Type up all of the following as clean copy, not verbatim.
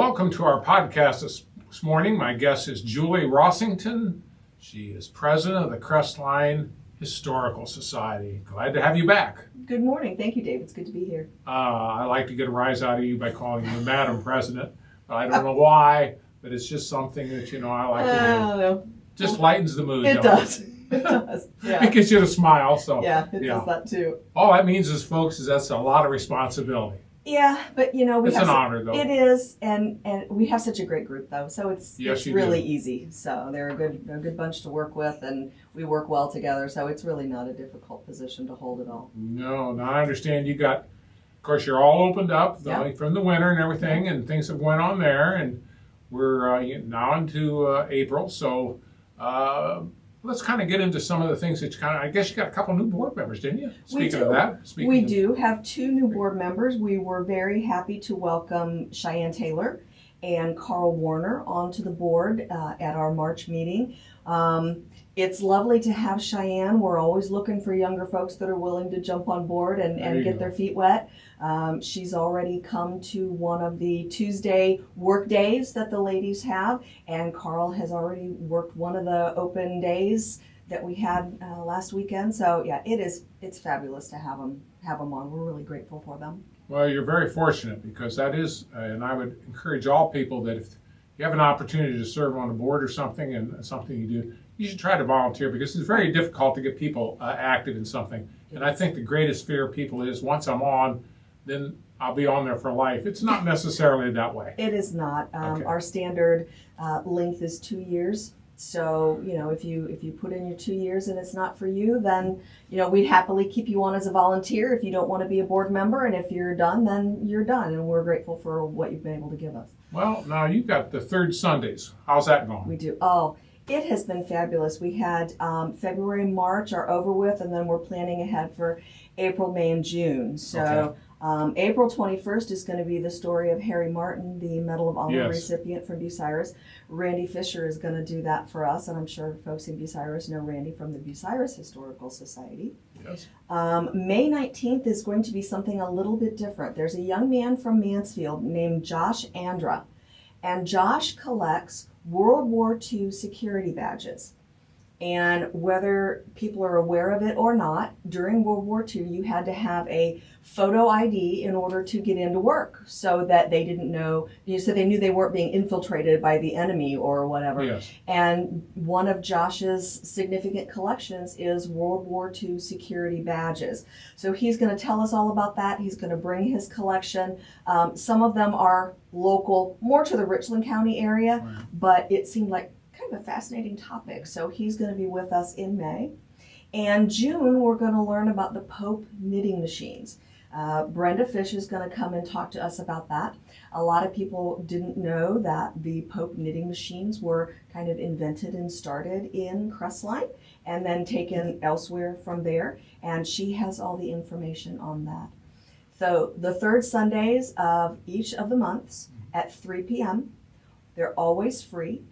Welcome to our podcast this morning. My guest is Julie Rossington. She is president of the Crestline Historical Society. Glad to have you back. Good morning. Thank you, Dave. It's good to be here. I like to get a rise out of you by calling you Madam President. I don't know why, but it's just something that, I like to do. I don't know. Just lightens the mood. It does. It does. Yeah. It gets you to smile. So Yeah, it does that too. All that means is, folks, is that's a lot of responsibility. Yeah, but we It's have an honor, though. It is, and we have such a great group, though. So it's really easy. So they're a good bunch to work with, and we work well together. So it's really not a difficult position to hold at all. No, I understand you got. Of course, you're all opened up from the winter and everything, and things have went on there, and we're now into April. So let's kind of get into some of the things that I guess you got a couple new board members, didn't you? Speaking of that. We do have two new board members. We were very happy to welcome Cheyenne Taylor and Carl Warner onto the board at our March meeting. It's lovely to have Cheyenne. We're always looking for younger folks that are willing to jump on board and get their feet wet. She's already come to one of the Tuesday work days that the ladies have, and Carl has already worked one of the open days that we had last weekend. So yeah, it's fabulous to have them on. We're really grateful for them. Well, you're very fortunate because that is, and I would encourage all people that if you have an opportunity to serve on a board or something and something you do, you should try to volunteer because it's very difficult to get people active in something. And I think the greatest fear of people is once I'm on, then I'll be on there for life. It's not necessarily that way. It is not. Okay. Our standard length is 2 years. So, if you put in your 2 years and it's not for you, then, we'd happily keep you on as a volunteer if you don't want to be a board member. And if you're done, then you're done. And we're grateful for what you've been able to give us. Well, now you've got the third Sundays. How's that going? We do. Oh, it has been fabulous. We had February and March are over with, and then we're planning ahead for April, May, and June. So April 21st is going to be the story of Harry Martin, the Medal of Honor recipient from Bucyrus. Randy Fisher is going to do that for us, and I'm sure folks in Bucyrus know Randy from the Bucyrus Historical Society. Yes. May 19th is going to be something a little bit different. There's a young man from Mansfield named Josh Andra, and Josh collects World War II security badges. And whether people are aware of it or not, during World War II, you had to have a photo ID in order to get into work so that they didn't know, so they knew they weren't being infiltrated by the enemy or whatever. Yes. And one of Josh's significant collections is World War II security badges. So he's going to tell us all about that. He's going to bring his collection. Some of them are local, more to the Richland County area, but it seemed like kind of a fascinating topic. So he's going to be with us in May. And June, we're going to learn about the Pope knitting machines. Brenda Fish is going to come and talk to us about that. A lot of people didn't know that the Pope knitting machines were kind of invented and started in Crestline and then taken elsewhere from there. And she has all the information on that. So the third Sundays of each of the months at 3 p.m. They're always free.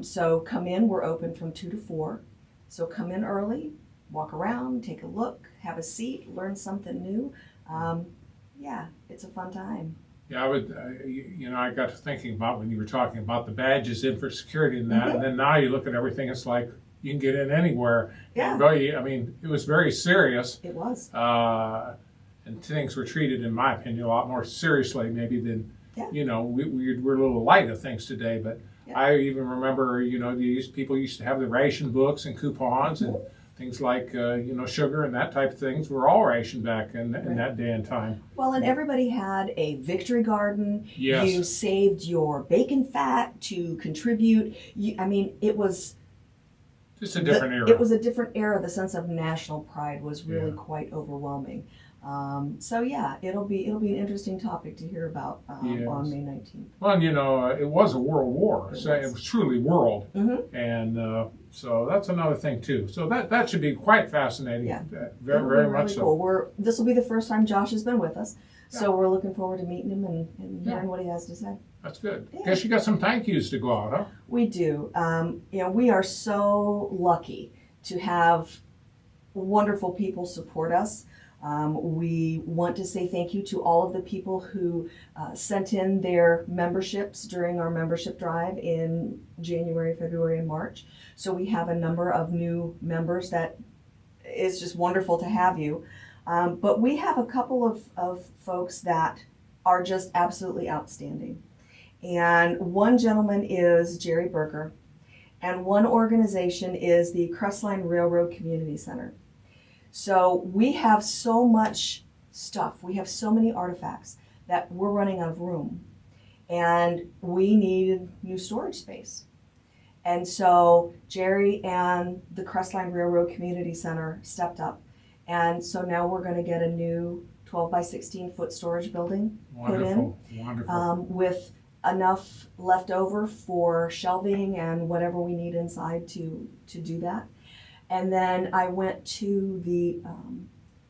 So come in, we're open from 2 to 4. So come in early, walk around, take a look, have a seat, learn something new. It's a fun time. Yeah, I got to thinking about when you were talking about the badges in for security and that, and then now you look at everything, it's like you can get in anywhere. Yeah. And it was very serious. It was. And things were treated, in my opinion, a lot more seriously maybe than, we're a little light of things today, but I even remember, people used to have the ration books and coupons and things like, sugar and that type of things were all rationed back in that day and time. Well, and everybody had a victory garden. Yes. You saved your bacon fat to contribute. It was just a different era. It was a different era. The sense of national pride was really quite overwhelming. It'll be an interesting topic to hear about on May 19th. Well, it was a world war. It was truly world. And so that's another thing too. So that should be quite fascinating. Yeah. Very much so. Cool. This will be the first time Josh has been with us. So we're looking forward to meeting him and hearing what he has to say. That's good. Yeah. Guess you got some thank yous to go out, huh? We do. We are so lucky to have wonderful people support us. We want to say thank you to all of the people who sent in their memberships during our membership drive in January, February, and March. So we have a number of new members that is just wonderful to have you. But we have a couple of folks that are just absolutely outstanding. And one gentleman is Jerry Berger, and one organization is the Crestline Railroad Community Center. So we have so much stuff, we have so many artifacts that we're running out of room, and we need new storage space. And so Jerry and the Crestline Railroad Community Center stepped up, and so now we're going to get a new 12 by 16 foot storage building put in, with enough left over for shelving and whatever we need inside to do that. And then I went to the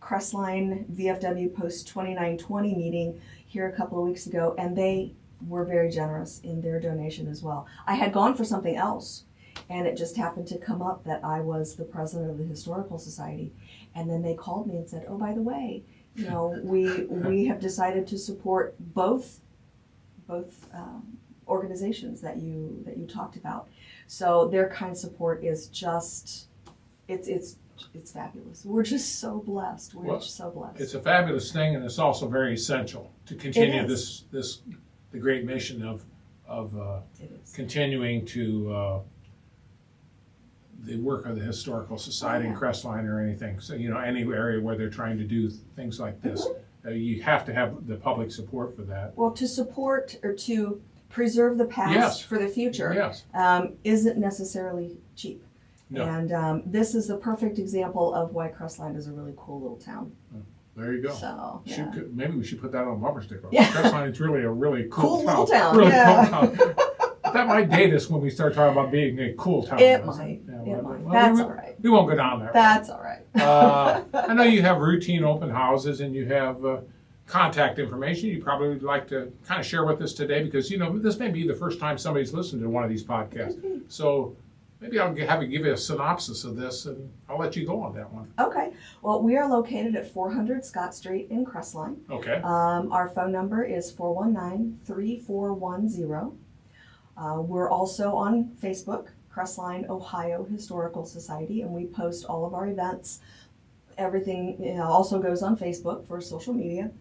Crestline VFW Post 2920 meeting here a couple of weeks ago, and they were very generous in their donation as well. I had gone for something else, and it just happened to come up that I was the president of the Historical Society. And then they called me and said, oh, by the way, you know, we have decided to support both organizations that you talked about. So their kind support is just, it's fabulous. We're just so blessed. We're just so blessed. It's a fabulous thing, and it's also very essential to continue the great mission of continuing to the work of the Historical Society in Crestline or anything. So, you know, any area where they're trying to do things like this, you have to have the public support for that. Well, to support or to preserve the past for the future isn't necessarily cheap. No. And this is the perfect example of why Crestline is a really cool little town. There you go. So, maybe we should put that on a bumper sticker. Yeah. Crestline is really a really cool town. Little town. Really cool town. That might date us when we start talking about being a cool town. It might. That's all right. We won't go down there. That's all right. I know you have routine open houses and you have contact information. You probably would like to kind of share with us today because, you know, this may be the first time somebody's listened to one of these podcasts. So maybe I'll have you give you a synopsis of this and I'll let you go on that one. Okay. Well, we are located at 400 Scott Street in Crestline. Okay. Our phone number is 419-3410. We're also on Facebook, Crestline Ohio Historical Society, and we post all of our events. Everything also goes on Facebook for social media.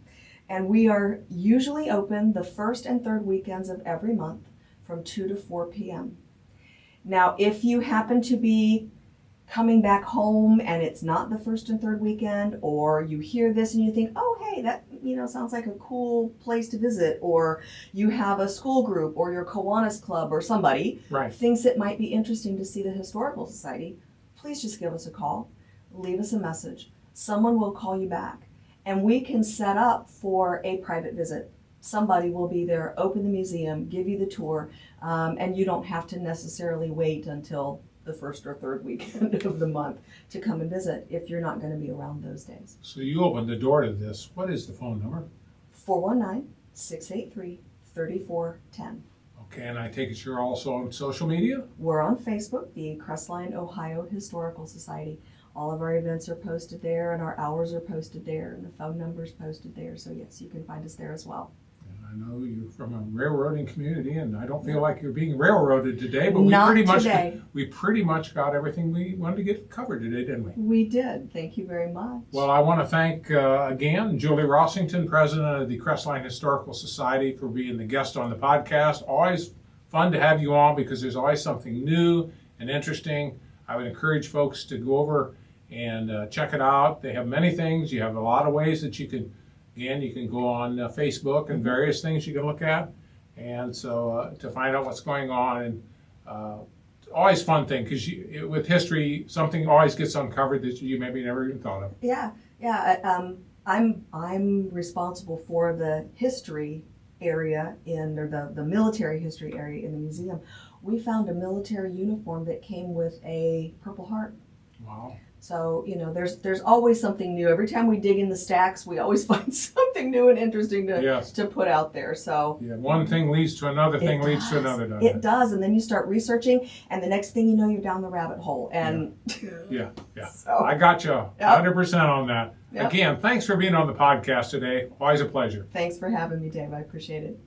And we are usually open the first and third weekends of every month from 2 to 4 p.m. Now, if you happen to be coming back home and it's not the first and third weekend, or you hear this and you think, oh, hey, that sounds like a cool place to visit, or you have a school group or your Kiwanis Club or somebody thinks it might be interesting to see the Historical Society, please just give us a call, leave us a message. Someone will call you back, and we can set up for a private visit. Somebody will be there, open the museum, give you the tour, and you don't have to necessarily wait until the first or third weekend of the month to come and visit if you're not going to be around those days. So you opened the door to this. What is the phone number? 419-683-3410. Okay, and I take it you're also on social media? We're on Facebook, the Crestline Ohio Historical Society. All of our events are posted there, and our hours are posted there, and the phone number's posted there. So yes, you can find us there as well. I know you're from a railroading community, and I don't feel like you're being railroaded today, but we pretty much got everything we wanted to get covered today, didn't we? We did. Thank you very much. Well, I want to thank again Julie Rossington, president of the Crestline Historical Society, for being the guest on the podcast. Always fun to have you on because there's always something new and interesting. I would encourage folks to go over and check it out. They have many things. You have a lot of ways that you can. Again, you can go on Facebook and various things you can look at, and so to find out what's going on. And always fun thing because with history, something always gets uncovered that you maybe never even thought of. Yeah. I'm responsible for the history area or the military history area in the museum. We found a military uniform that came with a Purple Heart. Wow. So, there's always something new. Every time we dig in the stacks, we always find something new and interesting to put out there. So yeah, one thing leads to another thing leads to another. It does, and then you start researching, and the next thing you know, you're down the rabbit hole. And yeah. So, I got you 100% on that. Yep. Again, thanks for being on the podcast today. Always a pleasure. Thanks for having me, Dave. I appreciate it.